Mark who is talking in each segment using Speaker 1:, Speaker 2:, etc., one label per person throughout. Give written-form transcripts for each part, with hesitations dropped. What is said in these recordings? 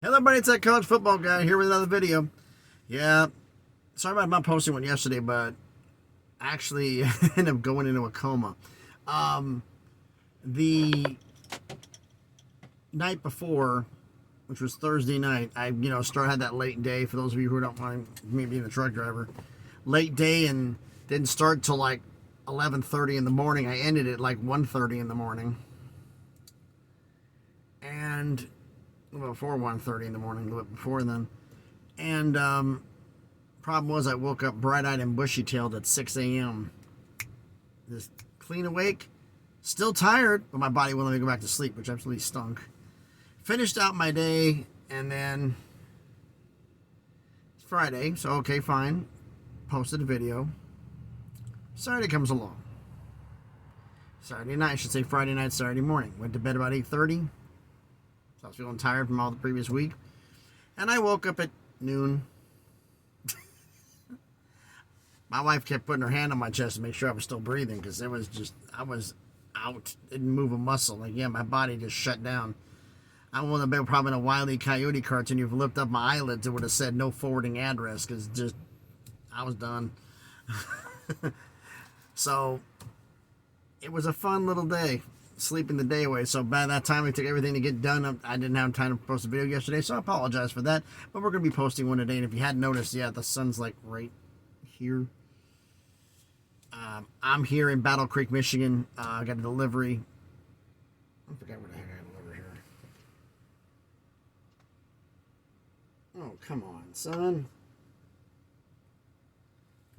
Speaker 1: Hello everybody, it's that college football guy here with another video. Yeah, sorry about not posting one yesterday, but I actually ended up going into a coma. The night before, which was Thursday night, I had that late day. For those of you who don't mind me being a truck driver, late day and didn't start till like 11:30 in the morning. I ended at like 1:30 in the morning, and before 1:30 in the morning, a little bit before then. And problem was I woke up bright-eyed and bushy-tailed at 6 a.m. Just clean awake, still tired, but my body wouldn't let me go back to sleep, which absolutely stunk. Finished out my day, and then it's Friday, so okay, fine. Posted a video. Saturday comes along. Saturday night, I should say Friday night, Saturday morning. Went to bed about 8:30. So I was feeling tired from all the previous week. And I woke up at noon. My wife kept putting her hand on my chest to make sure I was still breathing, because I was out. Didn't move a muscle. Like, yeah, my body just shut down. I would have been probably in a Wile E. Coyote cartoon. If you lifted up my eyelids, it would have said no forwarding address, because I was done. So it was a fun little day. Sleeping the day away. So by that time it took everything to get done. I didn't have time to post a video yesterday, so I apologize for that, but we're going to be posting one today. And if you hadn't noticed, yeah, the sun's like right here. I'm here in Battle Creek, Michigan. I got a delivery. I forgot what the heck I delivered here. Oh, come on, son.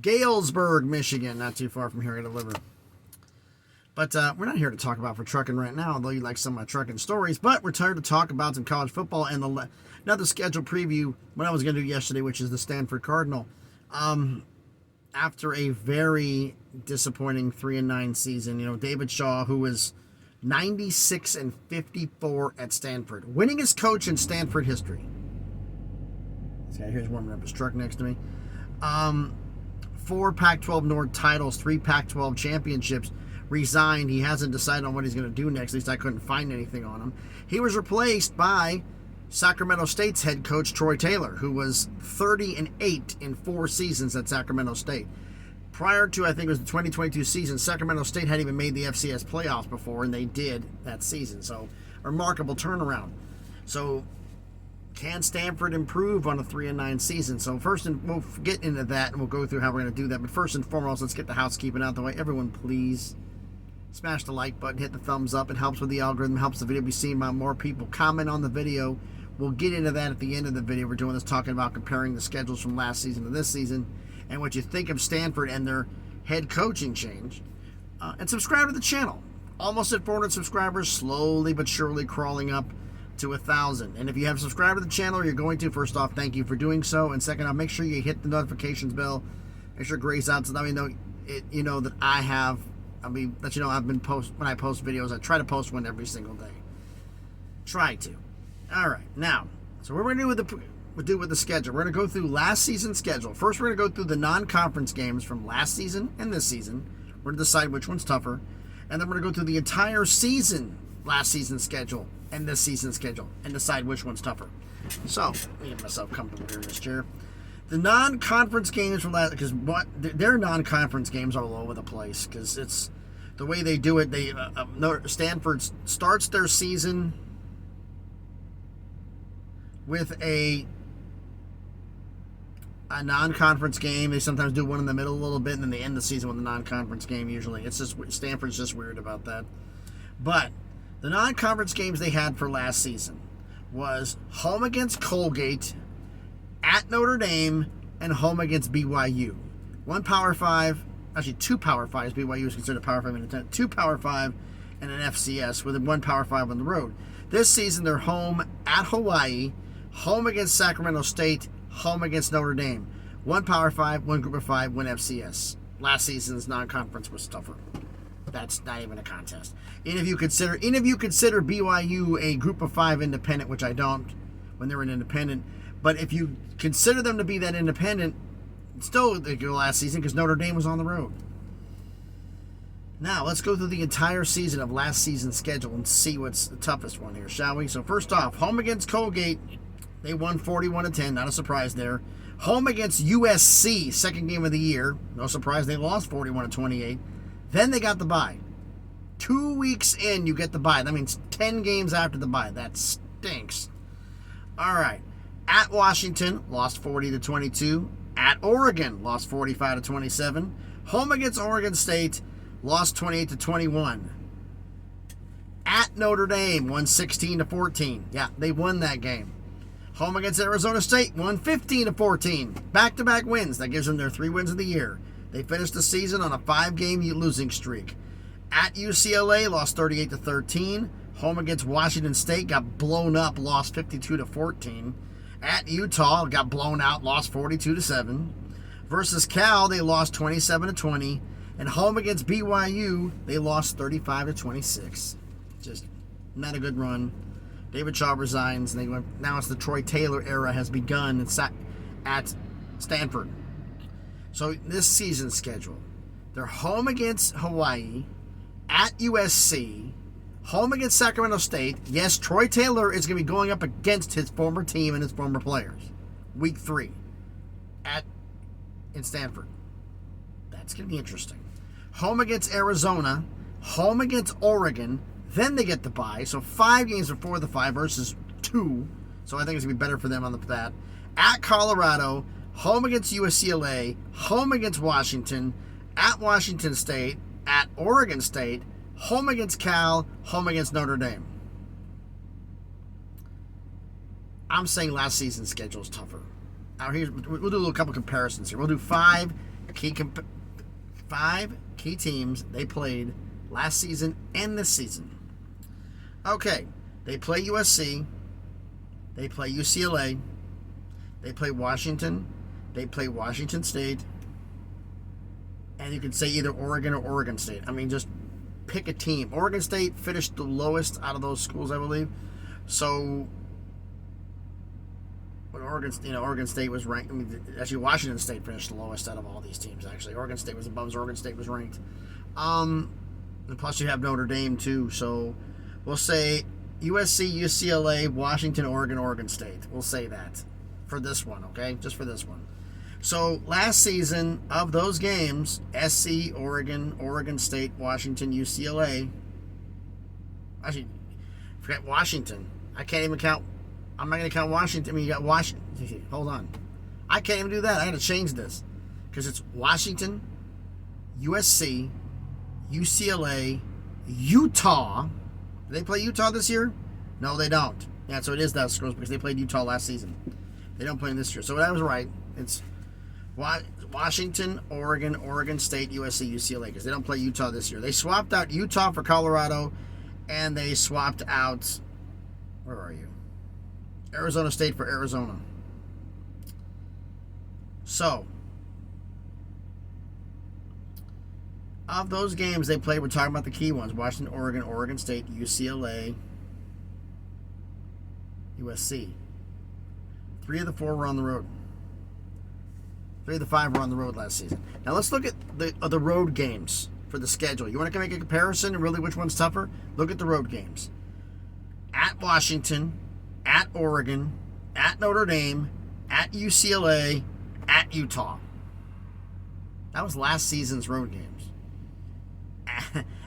Speaker 1: Galesburg, Michigan, not too far from here. I deliver. But we're not here to talk about for trucking right now, although you like some of my trucking stories. But we're here to talk about some college football and another scheduled preview, what I was going to do yesterday, which is the Stanford Cardinal. After a very disappointing 3-9 season, David Shaw, who was 96-54 at Stanford, winningest coach in Stanford history. This guy here's warming up his truck next to me. 4 Pac-12 North titles, 3 Pac-12 championships. Resigned. He hasn't decided on what he's going to do next. At least I couldn't find anything on him. He was replaced by Sacramento State's head coach Troy Taylor, who was 30-8 in 4 seasons at Sacramento State. Prior to, I think it was the 2022 season, Sacramento State hadn't even made the FCS playoffs before, and they did that season. So, a remarkable turnaround. So, can Stanford improve on a 3-9 season? So first, and we'll get into that, and we'll go through how we're going to do that. But first and foremost, let's get the housekeeping out the way. Everyone, please smash the like button, hit the thumbs up. It helps with the algorithm, helps the video be seen by more people. Comment on the video. We'll get into that at the end of the video. We're doing this talking about comparing the schedules from last season to this season and what you think of Stanford and their head coaching change. And subscribe to the channel. Almost at 400 subscribers, slowly but surely crawling up to 1,000. And if you have subscribed to the channel, or you're going to, first off, thank you for doing so. And second off, make sure you hit the notifications bell. Make sure Grace out to let me know that I've been when I post videos, I try to post one every single day. Try to. All right, now, so what we're going to do with the schedule. We're going to go through last season's schedule. First, we're going to go through the non-conference games from last season and this season. We're going to decide which one's tougher. And then we're going to go through the entire season, last season's schedule and this season's schedule, and decide which one's tougher. So, let me get myself comfortable here in this chair. The non-conference games from last, because their non-conference games are all over the place, because it's the way they do it. Stanford starts their season with a non-conference game. They sometimes do one in the middle a little bit, and then they end the season with a non-conference game usually. It's just, Stanford's just weird about that. But the non-conference games they had for last season was home against Colgate, at Notre Dame, and home against BYU. 1 Power 5, actually 2 Power 5s. BYU is considered a Power 5 in a 10. 2 Power 5 and an FCS with 1 Power 5 on the road. This season they're home at Hawaii, home against Sacramento State, home against Notre Dame. 1 Power 5, 1 Group of 5, 1 FCS. Last season's non-conference was tougher. That's not even a contest. And if you consider BYU a Group of 5 independent, which I don't, when they're an independent, but if you consider them to be that independent, still they go last season because Notre Dame was on the road. Now, let's go through the entire season of last season's schedule and see what's the toughest one here, shall we? So, first off, home against Colgate. They won 41-10, not a surprise there. Home against USC, second game of the year. No surprise, they lost 41-28. Then they got the bye. 2 weeks in, you get the bye. That means 10 games after the bye. That stinks. All right. At Washington, lost 40-22. At Oregon, lost 45-27. Home against Oregon State, lost 28-21. At Notre Dame, won 16-14. Yeah, they won that game. Home against Arizona State, won 15-14. Back-to-back wins. That gives them their 3 wins of the year. They finished the season on a 5-game losing streak. At UCLA, lost 38-13. Home against Washington State, got blown up, lost 52-14. At Utah, got blown out, lost 42-7. Versus Cal, they lost 27-20. And home against BYU, they lost 35-26. Just not a good run. David Shaw resigns, and they went. Now it's the Troy Taylor era has begun at Stanford. So this season schedule, they're home against Hawaii, at USC, home against Sacramento State. Yes, Troy Taylor is going to be going up against his former team and his former players. Week 3 in Stanford. That's going to be interesting. Home against Arizona, home against Oregon. Then they get the bye. So 5 games before the 5 versus 2. So I think it's going to be better for them on that. At Colorado, home against UCLA, home against Washington, at Washington State, at Oregon State, home against Cal, home against Notre Dame. I'm saying last season's schedule is tougher. Now we'll do a couple comparisons here. We'll do 5 key teams they played last season and this season. Okay, they play USC, they play UCLA, they play Washington, they play Washington State, and you can say either Oregon or Oregon State. I mean, just pick a team. Oregon State finished the lowest out of those schools, I believe. So, when Oregon State was ranked. I mean, actually, Washington State finished the lowest out of all these teams. Actually, Oregon State was above. Oregon State was ranked. And plus, you have Notre Dame too. So, we'll say USC, UCLA, Washington, Oregon, Oregon State. We'll say that for this one, okay? Just for this one. So, last season of those games, SC, Oregon, Oregon State, Washington, UCLA. Actually, forget Washington. I can't even count. I'm not going to count Washington. I mean, you got Washington. Hold on. I can't even do that. I got to change this. Because it's Washington, USC, UCLA, Utah. Do they play Utah this year? No, they don't. Yeah, so it is that scores because they played Utah last season. They don't play them this year. So I was right. It's Washington, Oregon, Oregon State, USC, UCLA, because they don't play Utah this year. They swapped out Utah for Colorado, and they swapped out, where are you? Arizona State for Arizona. So, of those games they played, we're talking about the key ones: Washington, Oregon, Oregon State, UCLA, USC. 3 of the 4 were on the road. 3 of the 5 were on the road last season. Now let's look at the road games for the schedule. You want to make a comparison and really which one's tougher? Look at the road games. At Washington, at Oregon, at Notre Dame, at UCLA, at Utah. That was last season's road games.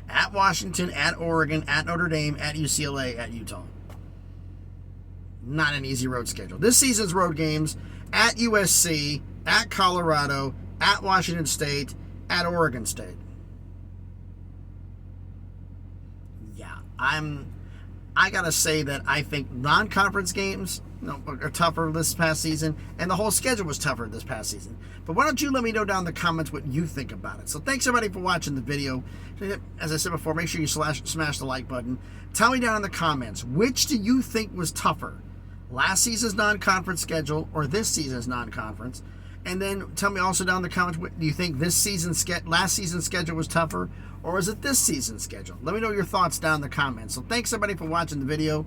Speaker 1: At Washington, at Oregon, at Notre Dame, at UCLA, at Utah. Not an easy road schedule. This season's road games: at USC, at Colorado, at Washington State, at Oregon State. Yeah, I gotta say that I think non-conference games are tougher this past season, and the whole schedule was tougher this past season. But why don't you let me know down in the comments what you think about it? So thanks everybody for watching the video. As I said before, make sure you smash the like button. Tell me down in the comments, which do you think was tougher? Last season's non-conference schedule or this season's non-conference? And then tell me also down in the comments, do you think last season's schedule was tougher, or is it this season's schedule? Let me know your thoughts down in the comments. So thanks everybody for watching the video.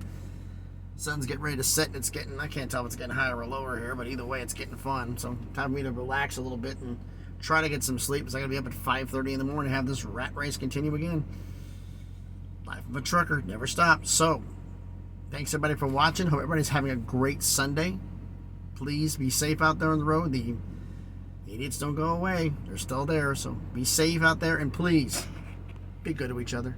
Speaker 1: Sun's getting ready to set, and I can't tell if it's getting higher or lower here, but either way it's getting fun. So time for me to relax a little bit and try to get some sleep, because I got to be up at 5:30 in the morning to have this rat race continue again. Life of a trucker never stops. So Thanks everybody for watching. Hope everybody's having a great Sunday. Please be safe out there on the road. The idiots don't go away. They're still there. So be safe out there, and please be good to each other.